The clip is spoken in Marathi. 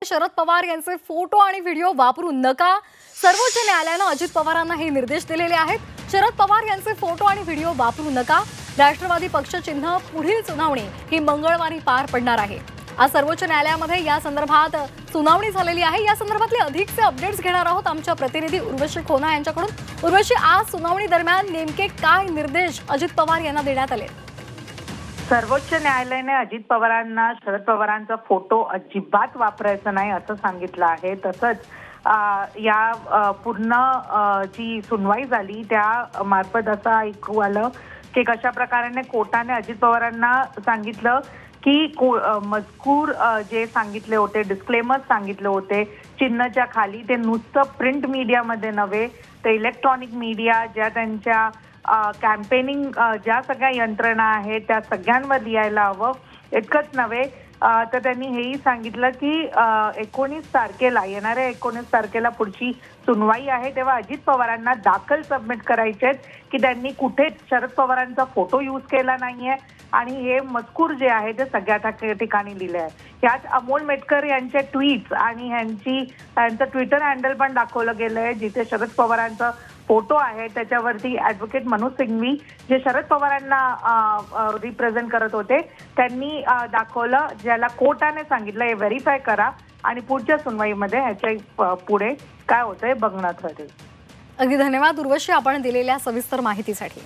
शरद पवार यांचे फोटो आणि व्हिडिओ वापरू नका। सर्वोच्च न्यायालयाने अजित पवारांना हे निर्देश दिलेले आहेत। शरद पवार यांचे फोटो आणि व्हिडिओ वापरू नका। राष्ट्रवादी पक्ष चिन्ह पुढील सुनावणी ही मंगळवारी पार पडणार आहे। आज सर्वोच्च न्यायालयामध्ये या संदर्भात सुनावणी झालेली आहे। या संदर्भातले अधिकचे अपडेट्स घेणार आहोत आमच्या प्रतिनिधी उर्वशी खोना यांच्याकडून। उर्वशी, आज सुनावणी दरम्यान नेमके काय निर्देश अजित पवार यांना देण्यात आले? सर्वोच्च न्यायालयाने अजित पवारांना शरद पवारांचा फोटो अजिबात वापरायचा नाही असं सांगितलं आहे। तसंच या पूर्ण जी सुनवाई झाली त्या मार्फत असं ऐकू आलं की कशा प्रकारे कोर्टाने अजित पवारांना सांगितलं की मजकूर जे सांगितले होते, डिस्क्लेमर्स सांगितले होते चिन्हाच्या खाली, ते नुसतं प्रिंट मीडियामध्ये नव्हे तर इलेक्ट्रॉनिक मीडिया, ज्या त्यांच्या कॅम्पेनिंग ज्या सगळ्या यंत्रणा आहेत त्या सगळ्यांवर लिहायला हवं। इतकंच नव्हे तर त्यांनी हेही सांगितलं की 19 तारखेला येणाऱ्या 19 तारखेला पुढची सुनवाई आहे, तेव्हा अजित पवारांना दाखल सबमिट करायचे आहेत की त्यांनी कुठे शरद पवारांचा फोटो यूज केला नाहीये आणि हे मजकूर जे आहे ते सगळ्या ठिकाणी लिहिले आहे। यात अमोल मेटकर यांचे ट्विट्स आणि यांचं ट्विटर हँडल पण दाखवलं गेलंय जिथे शरद पवारांचा फोटो आहे, त्याच्यावरती ॲडव्होकेट मनोज सिंघवी जे शरद पवारांना रिप्रेझेंट करत होते त्यांनी दाखवलं, ज्याला कोर्टाने सांगितलं हे व्हेरीफाय करा आणि पुढच्या सुनवाईमध्ये ह्याच्या पुढे काय होतंय बघण्यात राहील। अगदी धन्यवाद उर्वशी, आपण दिलेल्या सविस्तर माहितीसाठी।